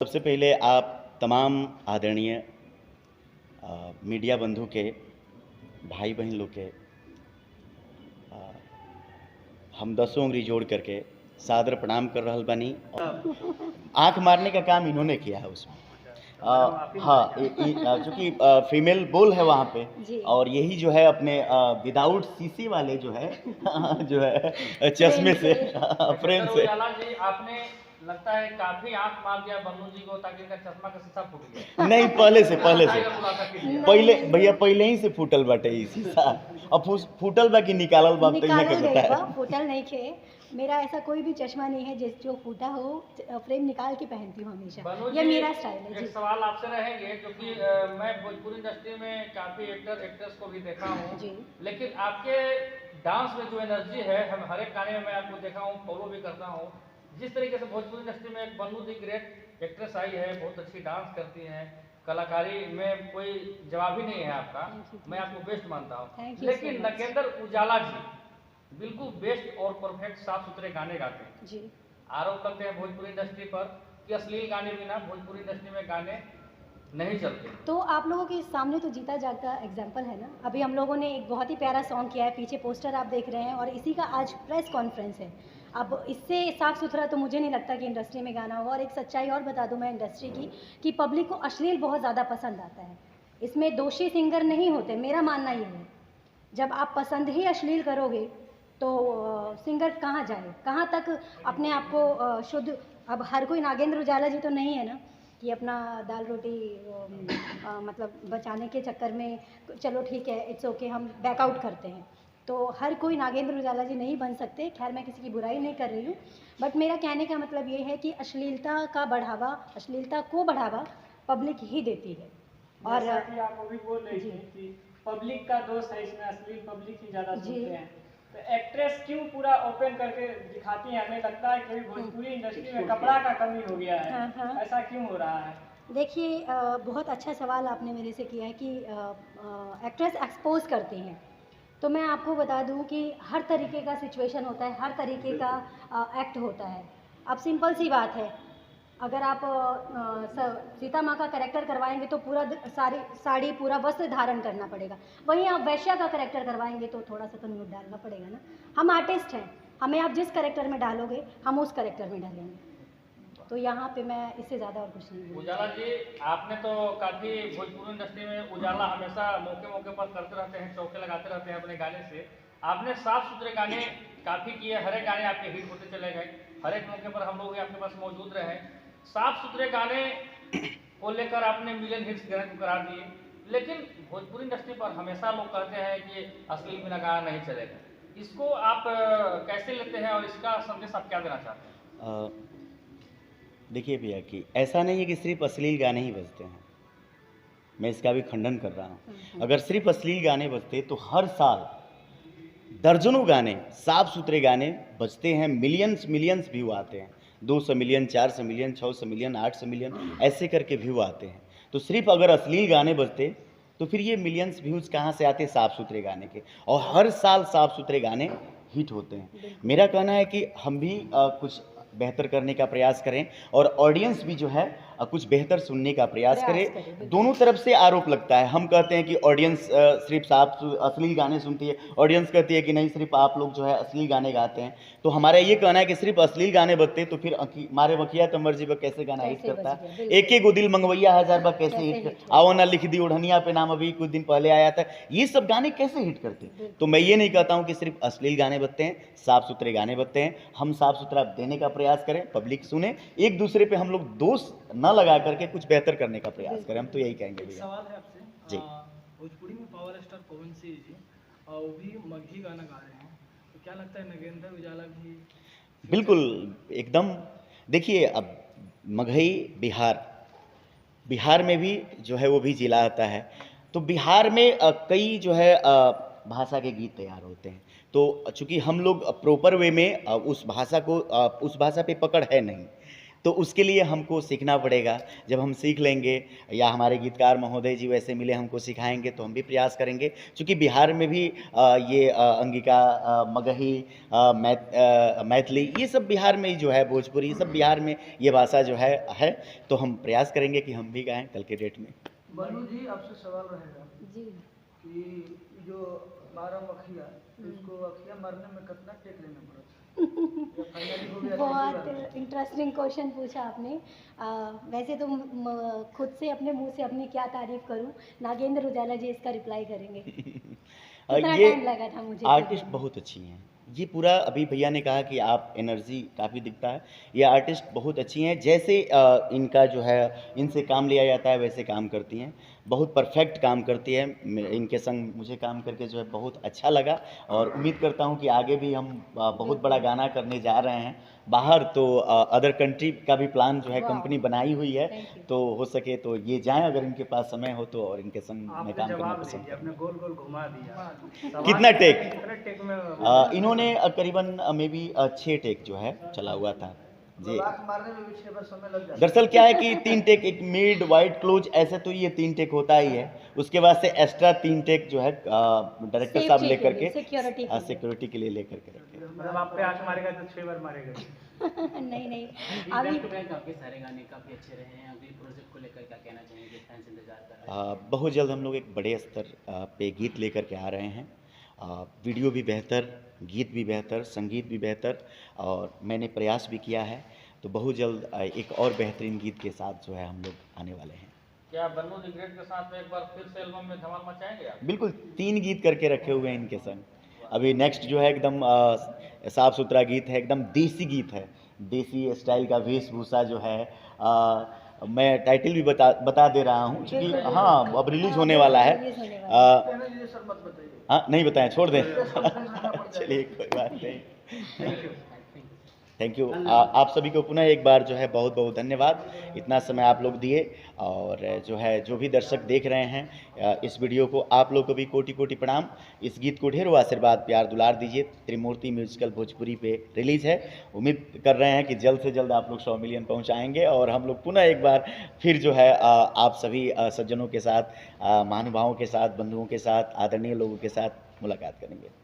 सबसे पहले आप तमाम आदरणीय मीडिया बंधु के भाई बहन लोग के हम 10 उंगली जोड़ करके सादर प्रणाम कर रहल बानी। आंख मारने का काम इन्होंने किया है उसमें। हाँ, चूँकि फीमेल बोल है वहाँ पे, और यही जो है अपने विदाउट सीसी वाले जो है जो है चश्मे से फ्रेम से उजाला जी, आपने लगता है काफी आंख मार दिया बन्नू जी को ताकि इनका चश्मा का शीशा फूट गया। नहीं, पहले से पहले भैया पहले ही से फूटल बाटे ई शीशा। अब फूटल बा कि निकालल बा तो इहे के बताया। फूटल नहीं खे। मेरा ऐसा कोई भी चश्मा नहीं है जो फूटा हो, फ्रेम निकाल के पहनती हूँ हमेशा। ये मेरा स्टाइल है। एक सवाल आपसे रहेंगे, क्योंकि मैं भोजपुरी इंडस्ट्री में काफी एक्टर एक्ट्रेस को भी देखा हूँ, लेकिन आपके डांस में जो एनर्जी है, हम हर एक गाने में मैं आपको देखा हूँ, फॉलो भी करता हूँ। जिस तरीके से भोजपुरी इंडस्ट्री में एक बन्नू दी ग्रेट एक्ट्रेस आई है, बहुत अच्छी डांस करती हैं, कलाकारी में कोई जवाब ही नहीं है आपका, मैं आपको बेस्ट मानता हूँ। लेकिन नगेंद्र उजाला जी बिल्कुल बेस्ट और परफेक्ट साफ सुथरे गाने गाते हैं जी। आरोप करते हैं भोजपुरी इंडस्ट्री पर कि अश्लील गाने बिना भोजपुरी इंडस्ट्री में गाने नहीं चलते। तो आप लोगों के सामने तो जीता जागता एग्जाम्पल है ना। अभी हम लोगों ने एक बहुत ही प्यारा सॉन्ग किया है, पीछे पोस्टर आप देख रहे हैं, और इसी का आज प्रेस कॉन्फ्रेंस है। अब इससे साफ़ सुथरा तो मुझे नहीं लगता कि इंडस्ट्री में गाना होगा। और एक सच्चाई और बता दूं मैं इंडस्ट्री की, कि पब्लिक को अश्लील बहुत ज़्यादा पसंद आता है। इसमें दोषी सिंगर नहीं होते, मेरा मानना ये है। जब आप पसंद ही अश्लील करोगे तो सिंगर कहाँ जाए, कहाँ तक अपने आप को शुद्ध। अब हर कोई नागेंद्र उजाला जी तो नहीं है ना, कि अपना दाल रोटी मतलब बचाने के चक्कर में चलो ठीक है, इट्स ओके, हम बैकआउट करते हैं। तो हर कोई नागेंद्र उजाला जी नहीं बन सकते। खैर, मैं किसी की बुराई नहीं कर रही हूँ, बट मेरा कहने का मतलब ये है कि अश्लीलता को बढ़ावा पब्लिक ही देती है। और कि आप अभी बोल रही थी कि पब्लिक का दोष है इसमें, अश्लील पब्लिक ही ज़्यादा सुनते हैं, तो एक्ट्रेस क्यों पूरा ओपन करके दिखाती है? हमें लगता है कि भोजपुरी इंडस्ट्री में कपड़ा का कमी हो गया है। ऐसा क्यों हो रहा है? देखिए, बहुत अच्छा सवाल आपने मेरे से किया है कि एक्ट्रेस एक्सपोज करती हैं। तो मैं आपको बता दूं कि हर तरीके का सिचुएशन होता है, हर तरीके का एक्ट होता है। अब सिंपल सी बात है, अगर आप सीता माँ का कैरेक्टर करवाएंगे तो पूरा साड़ी पूरा वस्त्र धारण करना पड़ेगा। वहीं आप वैश्या का कैरेक्टर करवाएंगे तो थोड़ा सा तो न्यूड डालना पड़ेगा ना। हम आर्टिस्ट हैं, हमें आप जिस कैरेक्टर में डालोगे हम उस कैरेक्टर में डालेंगे। तो यहाँ पे मैं इससे ज़्यादा और कुछ नहीं। उजाला जी, आपने तो काफ़ी भोजपुरी इंडस्ट्री में उजाला हमेशा मौके मौके पर करते रहते हैं, चौके लगाते रहते हैं अपने गाने से। आपने साफ सुथरे गाने काफ़ी किए, हर एक गाने आपके हिट होते चले गए, हर एक मौके पर हम लोग भी आपके पास मौजूद रहे। साफ सुथरे गाने को लेकर आपने मिलियन हिट्स करार दिए, लेकिन भोजपुरी इंडस्ट्री पर हमेशा लोग कहते हैं कि अश्लील बिना गाना नहीं चलेगा। इसको आप कैसे लेते हैं और इसका संदेश आप क्या देना चाहते हैं? देखिए भैया, कि ऐसा नहीं है कि सिर्फ अश्लील गाने ही बजते हैं, मैं इसका भी खंडन कर रहा हूँ। अगर सिर्फ अश्लील गाने बजते तो हर साल दर्जनों गाने, साफ सुथरे गाने बजते हैं, मिलियंस व्यू आते हैं, 200 मिलियन, 400 मिलियन, 600 मिलियन, 800 मिलियन, ऐसे करके व्यू आते हैं। तो सिर्फ अगर अश्लील गाने बजते तो फिर ये मिलियंस व्यूज़ कहाँ से आते साफ सुथरे गाने के? और हर साल साफ सुथरे गाने हिट होते हैं। मेरा कहना है कि हम भी कुछ बेहतर करने का प्रयास करें, और ऑडियंस भी जो है कुछ बेहतर सुनने का प्रयास करे। दोनों तरफ से आरोप लगता है। हम कहते हैं कि ऑडियंस सिर्फ साफ अश्लील गाने सुनती है, ऑडियंस कहती है कि नहीं, सिर्फ आप लोग जो है अश्लील गाने गाते हैं। तो हमारा ये कहना है कि सिर्फ अश्लील गाने बजते तो फिर मारे बकिया तमर जी कैसे गाना हिट करता है? एक गो दिल मंगवैया हजार बार कैसे हिट, आओ ना लिख दी ओढ़निया पे नाम अभी कुछ दिन पहले आया था, ये सब गाने कैसे हिट करते? तो मैं ये नहीं कहता हूँ कि सिर्फ अश्लील गाने बजते हैं, साफ सुथरे गाने बजते हैं। हम साफ सुथरा देने का प्रयास करें, पब्लिक सुने, एक दूसरे पे हम लोग दोष न लगा करके कुछ बेहतर करने का प्रयास करें। हम तो यही कहेंगे भैया। सवाल है आपसे जी। भोजपुरी में पावर स्टार पवन सिंह जी वो भी मगही गाना गा रहे हैं, तो क्या लगता है नगेंद्र उजाला भी? बिल्कुल, एकदम। देखिए, अब मगही बिहार में भी जो है वो भी जिला आता है, तो बिहार में कई जो है भाषा के गीत तैयार होते हैं। तो चूँकि हम लोग प्रॉपर वे में उस भाषा पे पकड़ है नहीं, तो उसके लिए हमको सीखना पड़ेगा। जब हम सीख लेंगे या हमारे गीतकार महोदय जी वैसे मिले हमको सिखाएंगे तो हम भी प्रयास करेंगे। क्योंकि बिहार में भी ये अंगिका, मगही, मैथिली, ये सब बिहार में ही जो है, भोजपुरी, ये सब बिहार में ये भाषा जो है। तो हम प्रयास करेंगे कि हम भी गाएं कल के डेट में। बलू जी, आपसे सवाल रहेगा जी। कि जो 12 अखिया, उसको अखिया मारने में कितना टेक लेना पड़ता है? या फाइनली हो गया? बहुत इंटरेस्टिंग क्वेश्चन पूछा आपने। वैसे तो खुद से अपने मुंह से अपनी क्या तारीफ करूं, नागेंद्र उजाला जी इसका रिप्लाई करेंगे। कितना ये टाइम लगा था मुझे? आर्टिस्ट बहुत अच्छी हैं। ये पूरा अभी भैया ने कहा कि आप एनर्जी काफ़ी दिखता है। ये आर्टिस्ट बहुत अच्छी हैं। जैसे इनका जो है, इनसे काम लिया जाता है वैसे काम करती हैं। बहुत परफेक्ट काम करती है। इनके संग मुझे काम करके जो है बहुत अच्छा लगा और उम्मीद करता हूँ कि आगे भी हम बहुत बड़ा गाना करने जा रहे हैं बाहर। तो अदर कंट्री का भी प्लान जो है कंपनी बनाई हुई है। Thank you. तो हो सके तो ये जाएं अगर इनके पास समय हो तो, और इनके संग मैं आपने काम करना जवाब पसंद दीजिए, आपने गोल गोल घुमा दिया। कितना टेक? कितने टेक में इन्होंने करीबन मे बी 6 टेक जो है चला हुआ था जी। लाख मारने में भी 6 बार समय लग जाता है। दरअसल क्या है कि 3 टेक, एक मिड, वाइड, क्लोज, ऐसे तो ये 3 टेक होता ही है। उसके बाद से एक्स्ट्रा 3 टेक जो है डायरेक्टर साहब Safety लेकर के लिए, के, security के लिए। सिक्योरिटी के लिए लेकर के रखे। मतलब आप पे 8 मारेगा तो 6 बार मारेगा। नहीं अभी अभी बैक टू बैक आपके सारे गाने काफ़ी अच्छे रहे हैं। अगले प्रोजेक्ट को लेकर क्या कहना चाहेंगे? फैंस इंतजार कर रहे हैं। बहुत जल्द हम लोग एक बड़े स्तर पे गीत लेकर के आ रहे हैं। वीडियो भी बेहतर, गीत भी बेहतर, संगीत भी बेहतर, और मैंने प्रयास भी किया है। तो बहुत जल्द एक और बेहतरीन गीत के साथ जो है हम लोग आने वाले हैं। क्या बन्नू दी ग्रेट के साथ में एक बार फिर से एल्बम में धमाल मचाएंगे आप? बिल्कुल, 3 गीत करके रखे हुए हैं इनके संग। अभी नेक्स्ट जो है एकदम साफ सुथरा गीत है, एकदम देसी गीत है, देसी स्टाइल का वेशभूषा जो है। मैं टाइटल भी बता दे रहा हूँ क्योंकि हाँ अब रिलीज होने वाला है। रिलीज होने वाला है। कहना जी सर, मत बताइए। हाँ नहीं बताएं, छोड़ दें। रहना पड़ता है। चलिए कोई बात नहीं। Thank you. आप सभी को पुनः एक बार जो है बहुत बहुत धन्यवाद, इतना समय आप लोग दिए। और जो है, जो भी दर्शक देख रहे हैं इस वीडियो को, आप लोग को भी कोटि कोटि प्रणाम। इस गीत को ढेरों आशीर्वाद, प्यार, दुलार दीजिए। त्रिमूर्ति म्यूजिकल भोजपुरी पे रिलीज़ है। उम्मीद कर रहे हैं कि जल्द से जल्द आप लोग 100 मिलियन पहुंचाएंगे और हम लोग पुनः एक बार फिर जो है आप सभी सज्जनों के साथ, महानुभावों के साथ, बंधुओं के साथ, आदरणीय लोगों के साथ मुलाकात करेंगे।